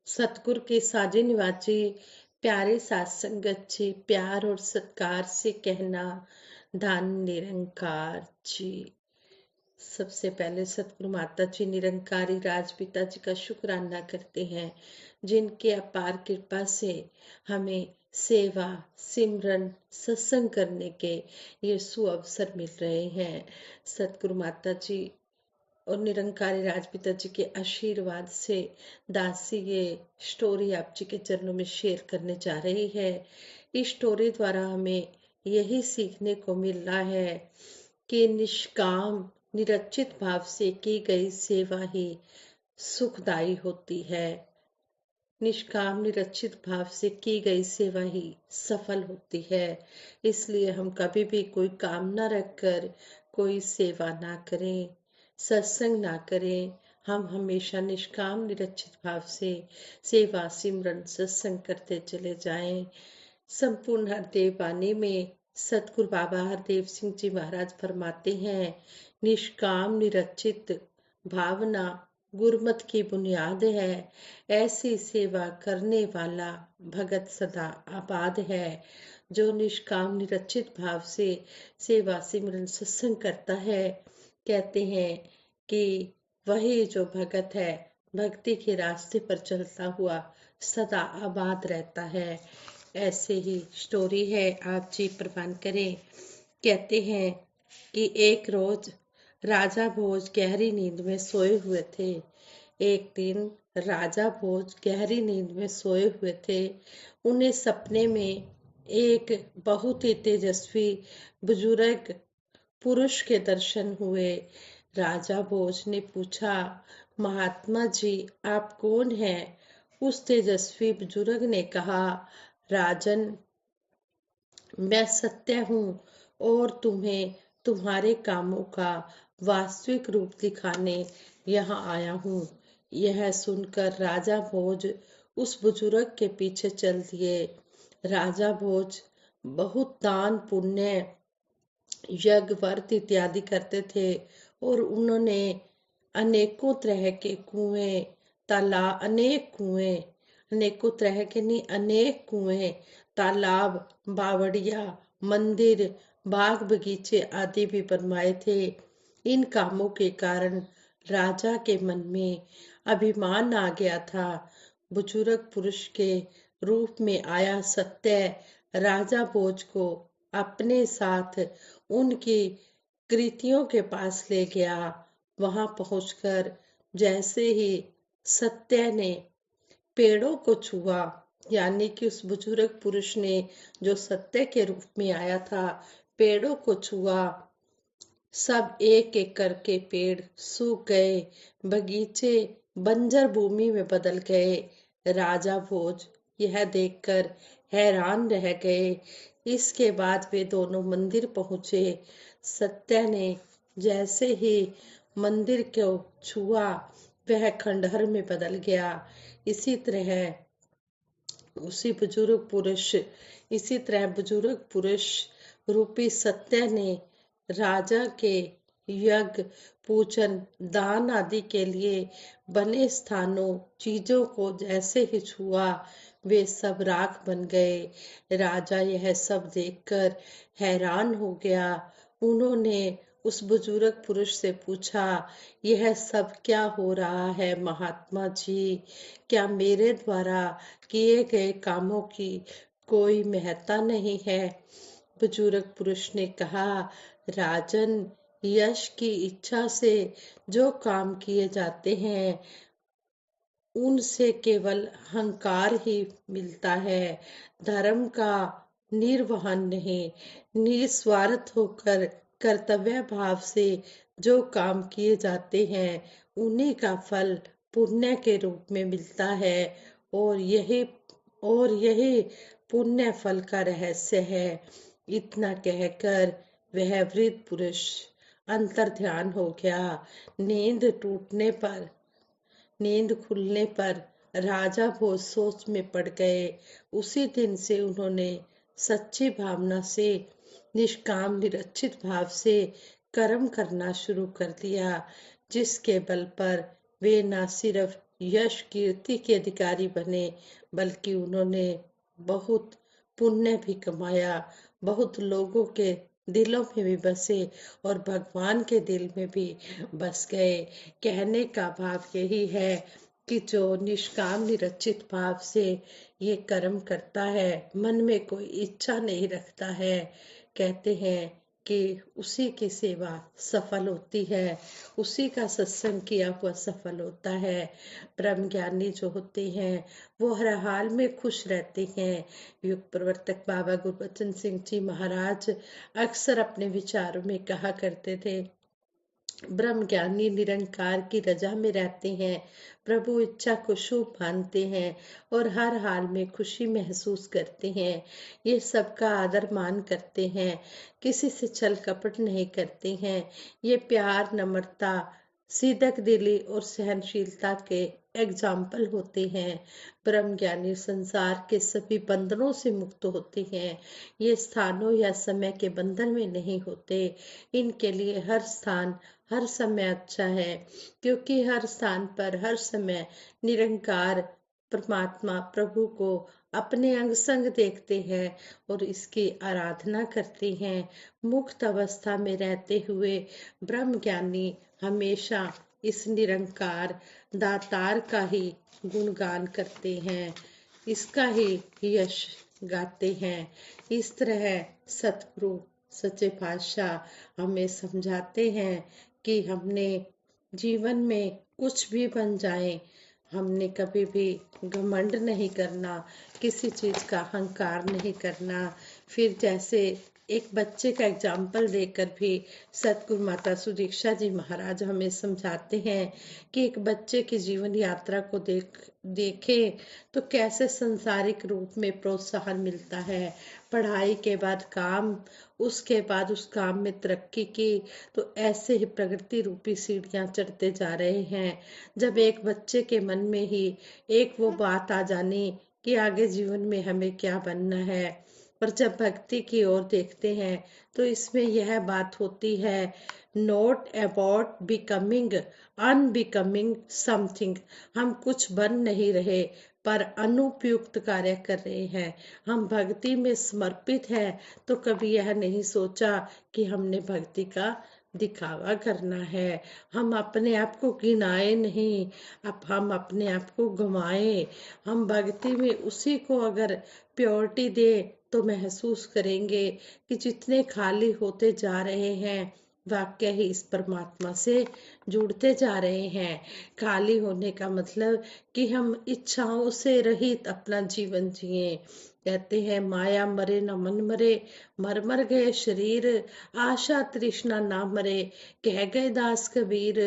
सतगुरु के साजे निवाजे प्यारे साथ संगत जी, प्यार और सत्कार से कहना धन निरंकार जी। सबसे पहले सतगुरु माता जी निरंकारी राजपिता जी का शुक्राना करते हैं, जिनके अपार कृपा से हमें सेवा सिमरन सत्संग करने के ये सुअवसर मिल रहे हैं। सतगुरु माता जी और निरंकारी राजपिता जी के आशीर्वाद से दासी ये स्टोरी आप जी के चरणों में शेयर करने जा रही है। इस स्टोरी द्वारा हमें यही सीखने को मिल रहा है कि निष्काम निरचित भाव से की गई सेवा ही सुखदायी होती है। निष्काम निरचित भाव से की गई सेवा ही सफल होती है। इसलिए हम कभी भी कोई काम ना रखकर कोई सेवा ना करें, सत्संग ना करें। हम हमेशा निष्काम निरचित भाव से सेवा सिमरन सत्संग करते चले जाएं। संपूर्ण हरदेव वाणी में सतगुरु बाबा हरदेव सिंह जी महाराज फरमाते हैं, निष्काम निरचित भावना गुरमत की बुनियाद है। ऐसी सेवा करने वाला भगत सदा आबाद है। जो निष्काम निरचित भाव से सेवा सिमरन सत्संग करता है, कहते हैं कि वही जो भगत है भक्ति के रास्ते पर चलता हुआ सदा आबाद रहता है। ऐसे ही स्टोरी है, आप जी प्रवान करें। कहते हैं कि एक रोज राजा भोज गहरी नींद में सोए हुए थे। एक दिन राजा भोज गहरी नींद में सोए हुए थे। उन्हें सपने में एक बहुत ही तेजस्वी बुजुर्ग पुरुष के दर्शन हुए। राजा भोज ने पूछा, महात्मा जी आप कौन हैं? उस तेजस्वी बुजुर्ग ने कहा, राजन मैं सत्य हूँ और तुम्हें तुम्हारे कामों का वास्तविक रूप दिखाने यहाँ आया हूँ। यह सुनकर राजा भोज उस बुजुर्ग के पीछे चल दिए। राजा भोज बहुत दान पुण्य यज्ञ व्रत इत्यादि करते थे और उन्होंने अनेकों तरह के कुएं तालाब अनेकों तरह के नहीं अनेक कुएं तालाब बावड़िया मंदिर बाग बगीचे आदि भी बनवाए थे। इन कामों के कारण राजा के मन में अभिमान आ गया था। बुजुर्ग पुरुष के रूप में आया सत्य राजा भोज को अपने साथ उनकी कृतियों के पास ले गया। वहां पहुंचकर जैसे ही सत्य ने पेड़ों को छुआ, यानी कि उस बुजुर्ग पुरुष ने जो सत्य के रूप में आया था पेड़ों को छुआ, सब एक एक करके पेड़ सूख गए, बगीचे बंजर भूमि में बदल गए। राजा भोज यह देखकर हैरान रह गए। इसके बाद वे दोनों मंदिर पहुंचे। सत्य ने जैसे ही मंदिर को छुआ वह खंडहर में बदल गया। इसी तरह इसी तरह बुजुर्ग पुरुष रूपी सत्य ने राजा के यज्ञ पूजन दान आदि के लिए बने स्थानों चीजों को जैसे ही छुआ वे सब राख बन गए। राजा यह सब देखकर हैरान हो गया। उन्होंने उस बुजुर्ग पुरुष से पूछा, यह सब क्या हो रहा है महात्मा जी? क्या मेरे द्वारा किए गए कामों की कोई महत्ता नहीं है? बुजुर्ग पुरुष ने कहा, राजन यश की इच्छा से जो काम किए जाते हैं उनसे केवल अहंकार ही मिलता है। धर्म का निर्वहन नहीं, निस्वार्थ होकर कर्तव्य भाव से जो काम किए जाते हैं उन्हीं का फल पुण्य के रूप में मिलता है। और यही पुण्य फल का रहस्य है। इतना कहकर वह वृद्ध पुरुष अंतर ध्यान हो गया। नींद खुलने पर राजा भोज सोच में पड़ गए। उसी दिन से उन्होंने सच्ची भावना से निष्काम निरचित भाव से कर्म करना शुरू कर दिया, जिसके बल पर वे न सिर्फ यश कीर्ति के अधिकारी बने, बल्कि उन्होंने बहुत पुण्य भी कमाया, बहुत लोगों के दिलों में भी बसे और भगवान के दिल में भी बस गए। कहने का भाव यही है कि जो निष्काम निरचित भाव से ये कर्म करता है, मन में कोई इच्छा नहीं रखता है, कहते हैं कि उसी की सेवा सफल होती है, उसी का सत्संग किया हुआ सफल होता है। ब्रह्म ज्ञानी जो होते हैं वो हर हाल में खुश रहते हैं। युग प्रवर्तक बाबा गुरबचन सिंह जी महाराज अक्सर अपने विचारों में कहा करते थे, ब्रह्म ज्ञानी निरंकार की रजा में रहते हैं, प्रभु इच्छा को शुभ मानते हैं और हर हाल में खुशी महसूस करते हैं। ये सबका आदर मान करते हैं, किसी से छल कपट नहीं करते हैं। ये प्यार, नम्रता, सीधक दिली और सहनशीलता के एग्जाम्पल होते हैं। ब्रह्म ज्ञानी संसार के सभी बंधनों से मुक्त होते हैं। ये स्थानों या समय के बंधन में नहीं होते। इनके लिए हर स्थान हर समय अच्छा है, क्योंकि हर स्थान पर हर समय निरंकार परमात्मा प्रभु को अपने अंग संग देखते हैं और इसकी आराधना करते हैं। मुक्त अवस्था में रहते हुए ब्रह्म ज्ञानी हमेशा इस निरंकार दातार का ही गुणगान करते हैं, इसका ही यश गाते हैं। इस तरह सतगुरु सच्चे पातशाह हमें समझाते हैं कि हमने जीवन में कुछ भी बन जाए, हमने कभी भी घमंड नहीं करना, किसी चीज का अहंकार नहीं करना। फिर जैसे एक बच्चे का एग्जाम्पल देकर भी सतगुरु माता सुदीक्षा जी महाराज हमें समझाते हैं कि एक बच्चे की जीवन यात्रा को देखे तो कैसे संसारिक रूप में प्रोत्साहन मिलता है। पढ़ाई के बाद काम, उसके बाद उस काम में तरक्की की, तो ऐसे ही प्रगति रूपी सीढ़ियां चढ़ते जा रहे हैं। जब एक बच्चे के मन में ही एक वो बात आ जानी कि आगे जीवन में हमें क्या बनना है, पर जब भक्ति की ओर देखते हैं तो इसमें यह बात होती है, not about becoming unbecoming something. हम कुछ बन नहीं रहे पर अनुपयुक्त कार्य कर रहे हैं। हम भक्ति में समर्पित है तो कभी यह नहीं सोचा कि हमने भक्ति का दिखावा करना है। हम अपने आप को गिनाए नहीं, अब हम अपने आप को गंवाए। हम भक्ति में उसी को अगर प्योरिटी दे तो महसूस करेंगे कि जितने खाली होते जा रहे हैं वाकई ही इस परमात्मा से जुड़ते जा रहे हैं। खाली होने का मतलब कि हम इच्छाओं से रहित अपना जीवन जिए। कहते हैं माया मरे न मन मरे, मर मर गए शरीर, आशा तृष्णा ना मरे, कह गए दास कबीर।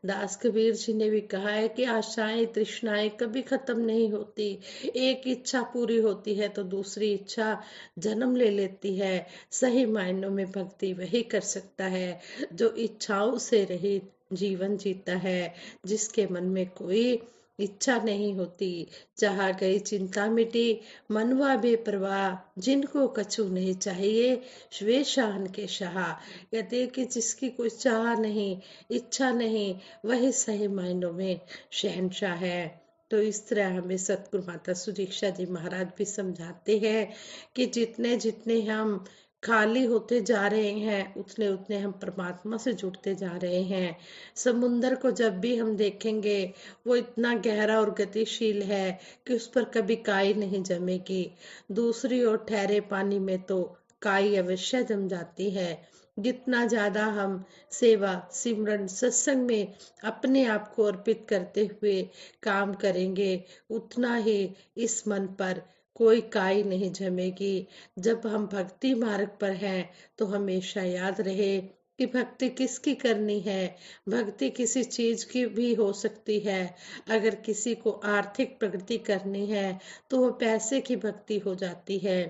दास कबीर जी ने भी कहा है कि आशाएं तृष्णाएं कभी खत्म नहीं होती। एक इच्छा पूरी होती है तो दूसरी इच्छा जन्म ले लेती है। सही मायनों में भक्ति वही कर सकता है जो इच्छाओं से रहित जीवन जीता है, जिसके मन में कोई इच्छा नहीं होती। जहाँ गई चिंता मिटी, मनवा बेपरवाह, जिनको कछु नहीं चाहिए वे शान के शाह। कहते हैं कि जिसकी कोई चाह नहीं, इच्छा नहीं, वही सही मायनों में शहंशाह है। तो इस तरह हमें सतगुरु माता सुदीक्षा जी महाराज भी समझाते हैं कि जितने जितने हम खाली होते जा रहे हैं उतने उतने हम परमात्मा से जुड़ते जा रहे हैं। समुंदर को जब भी हम देखेंगे वो इतना गहरा और गतिशील है कि उस पर कभी काई नहीं जमेगी। दूसरी ओर ठहरे पानी में तो काई अवश्य जम जाती है। जितना ज्यादा हम सेवा सिमरन सत्संग में अपने आप को अर्पित करते हुए काम करेंगे, उतना ही इस मन पर कोई काई नहीं जमेगी। जब हम भक्ति मार्ग पर हैं तो हमेशा याद रहे कि भक्ति किसकी करनी है। भक्ति किसी चीज की भी हो सकती है। अगर किसी को आर्थिक प्रगति करनी है तो वो पैसे की भक्ति हो जाती है।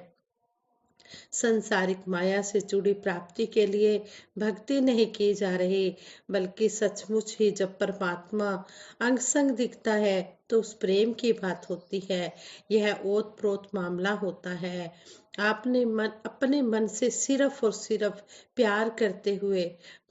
संसारिक माया से जुड़ी प्राप्ति के लिए भक्ति नहीं की जा रही, बल्कि सचमुच ही जब परमात्मा अंग संग दिखता है तो उस प्रेम की बात होती है। यह ओत प्रोत मामला होता है। आपने अपने मन से सिर्फ और सिर्फ प्यार करते हुए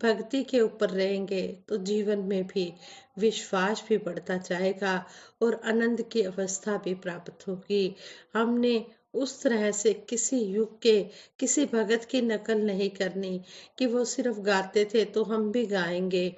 भक्ति के ऊपर रहेंगे तो जीवन में भी विश्वास भी बढ़ता जाएगा और आनंद की अवस्था भी प्राप्त होगी। हमने उस तरह से किसी युग के किसी भगत की नकल नहीं करनी कि वो सिर्फ गाते थे तो हम भी गाएंगे,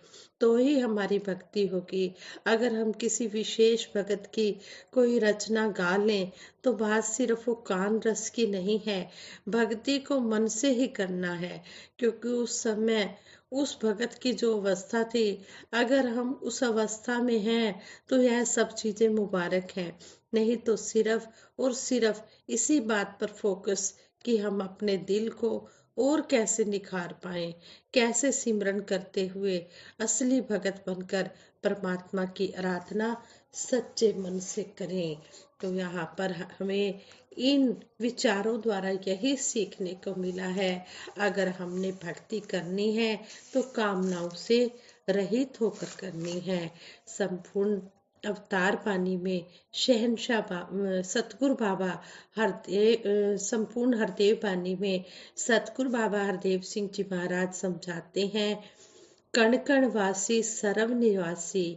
तो ही हमारी भक्ति होगी। अगर हम किसी विशेष भगत की कोई रचना गा लें तो बात सिर्फ वो कान रस की नहीं है, भक्ति को मन से ही करना है। क्योंकि उस समय उस भगत की जो अवस्था थी, अगर हम उस अवस्था में हैं तो यह सब चीजें मुबारक हैं। नहीं तो सिर्फ और सिर्फ इसी बात पर फोकस कि हम अपने दिल को और कैसे निखार पाएं, कैसे सिमरन करते हुए असली भगत बनकर परमात्मा की आराधना सच्चे मन से करें। तो यहाँ पर हमें इन विचारों द्वारा यही सीखने को मिला है, अगर हमने भक्ति करनी है तो कामनाओं से रहित होकर करनी है। संपूर्ण अवतार पानी में सतगुरु बाबा संपूर्ण हरदेव पानी में सतगुरु बाबा हरदेव सिंह जी महाराज समझाते हैं, कण कण वासी सर्व निवासी,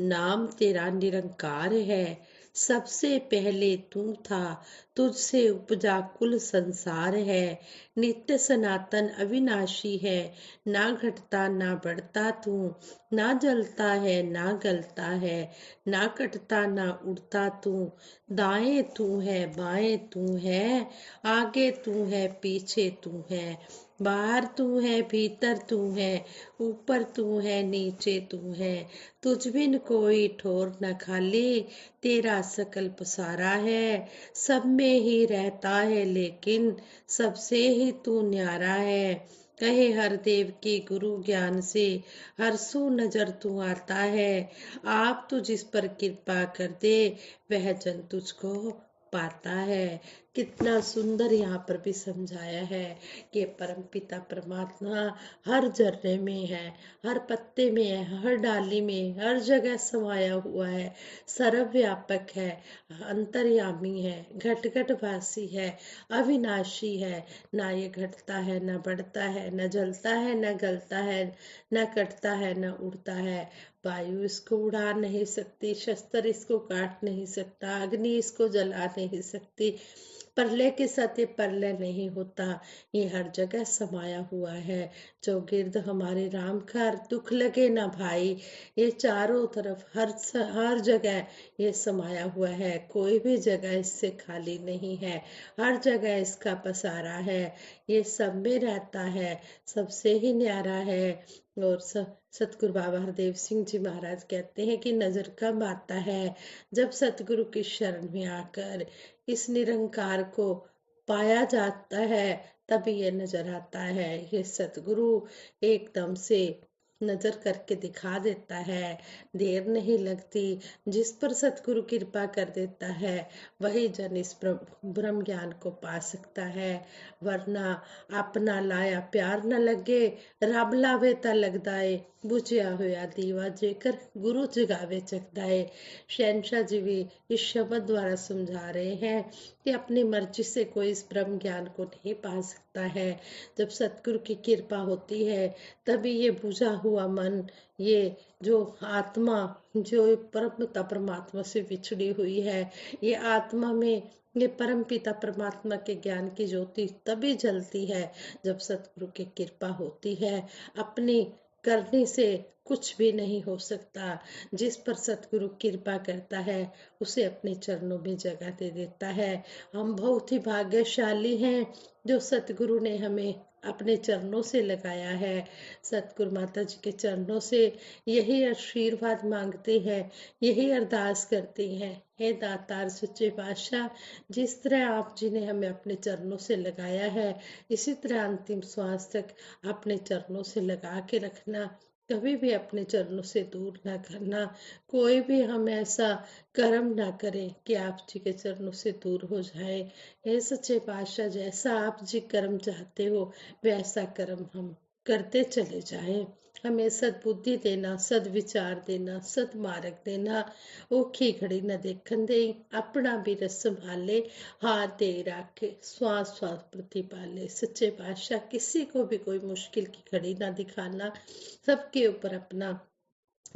नाम तेरा निरंकार है। सबसे पहले तू था, तुझसे उपजा कुल संसार है। नित्य सनातन अविनाशी है, ना घटता ना बढ़ता तू, ना जलता है ना गलता है, ना कटता ना उड़ता तू। दाएं तू है बाएं तू है, आगे तू है पीछे तू है, बाहर तू है भीतर तू है, ऊपर तू है नीचे तू है। तुझ बिन कोई ठोर न खाली, तेरा सकल पसारा है। सब में ही रहता है लेकिन सबसे ही तू न्यारा है। कहे हर देव की गुरु ज्ञान से, हर सू नजर तू आता है। आप तू जिस पर कृपा कर दे, वह जन तुझको पाता है। कितना सुंदर यहाँ पर भी समझाया है कि परम पिता परमात्मा हर जर्रे में है, हर पत्ते में है, हर डाली में, हर जगह समाया हुआ है, सर्वव्यापक है, अंतर्यामी है, घट घट वासी है, अविनाशी है। ना ये घटता है, ना बढ़ता है, न जलता है, न गलता है, न कटता है, न उड़ता है। वायु इसको उड़ा नहीं सकती, शस्त्र इसको काट नहीं सकता, अग्नि इसको जला नहीं सकती, प्रलय के साथ ये प्रलय नहीं होता। ये हर जगह समाया हुआ है। जो गिर्द हमारे राम का दुख लगे ना भाई, ये चारों तरफ हर जगह ये समाया हुआ है। कोई भी जगह इससे खाली नहीं है, हर जगह इसका पसारा है। ये सब में रहता है, सबसे ही न्यारा है। और सतगुरु बाबा हरदेव सिंह जी महाराज कहते हैं कि नजर कब आता है, जब सतगुरु की शरण में आकर इस निरंकार को पाया जाता है, तभी ये नजर आता है। ये सतगुरु एकदम से नजर करके दिखा देता है, देर नहीं लगती। जिस पर सतगुरु कृपा कर देता है वही जन इस ब्रह्म ज्ञान को पा सकता है। वरना अपना लाया प्यार न लगे, रब लावे ता लगदाए, बुझिया होया दीवा जेकर गुरु जगावे जगदाए। शहनशाह जी भी इस शब्द द्वारा समझा रहे हैं कि अपनी मर्जी से कोई इस ब्रह्म ज्ञान को नहीं पा सकता है। जब सतगुरु की कृपा होती है तभी ये बुझा हुआ मन, ये जो आत्मा जो परम पिता परमात्मा से विछड़ी हुई है, ये आत्मा में ये परम पिता परमात्मा के ज्ञान की ज्योति तभी जलती है जब सतगुरु की कृपा होती है। अपनी करने से कुछ भी नहीं हो सकता। जिस पर सतगुरु कृपा करता है उसे अपने चरणों में जगह दे देता है। हम बहुत ही भाग्यशाली हैं जो सतगुरु ने हमें अपने चरणों से लगाया है। सतगुरु माता जी के चरणों से यही आशीर्वाद मांगते हैं, यही अरदास करते हैं, हे दातार सच्चे पातशाह, जिस तरह आप जी ने हमें अपने चरणों से लगाया है, इसी तरह अंतिम श्वास तक अपने चरणों से लगा के रखना। कभी भी अपने चरणों से दूर ना करना। कोई भी हम ऐसा कर्म ना करें कि आप जी के चरणों से दूर हो जाए। हे सच्चे पातशाह, जैसा आप जी कर्म चाहते हो वैसा कर्म हम करते चले जाएं। हमें सद्बुद्धि देना, सद्विचार देना, सद्मार्ग देना। औखी घड़ी न देखन दे, अपना भी रस संभाले, हाथ दे राखे, श्वास श्वास प्रतिपाले। सच्चे पातशाह, किसी को भी कोई मुश्किल की घड़ी ना दिखाना, सबके ऊपर अपना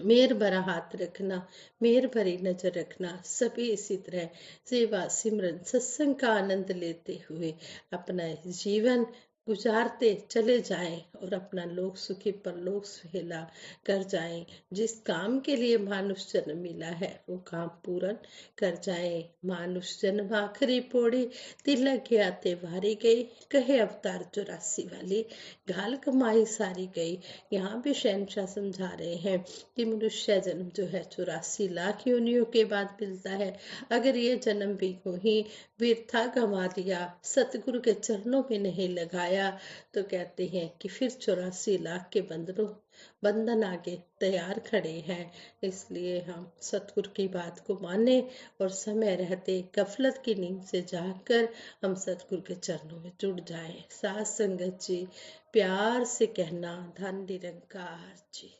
मेहर भरा हाथ रखना, मेहर भरी नजर रखना। सभी इसी तरह सेवा सिमरन सत्संग का आनंद लेते हुए अपना जीवन गुजारते चले जाएं और अपना लोक सुखी परलोक सुहेला कर जाएं। जिस काम के लिए मानुष जन्म मिला है वो काम पूर्ण कर जाएं। मानुष जन्म आखिरी पौड़ी, तिलक गया वारी गई, कहे अवतार 84 वाली, घाल कमाई सारी गई। यहाँ भी शहनशाह समझा रहे हैं कि मनुष्य जन्म जो है 84 लाख योनियों के बाद मिलता है। अगर ये जन्म भी ही व्यर्था गंवा दिया, सतगुरु के चरणों में नहीं लगाया, तो कहते हैं कि फिर 84 लाख के बंधन आगे तैयार खड़े हैं। इसलिए हम सतगुरु की बात को माने और समय रहते गफलत की नींद से जागकर हम सतगुरु के चरणों में जुड़ जाएं। साथ संगत जी, प्यार से कहना, धन निरंकार जी।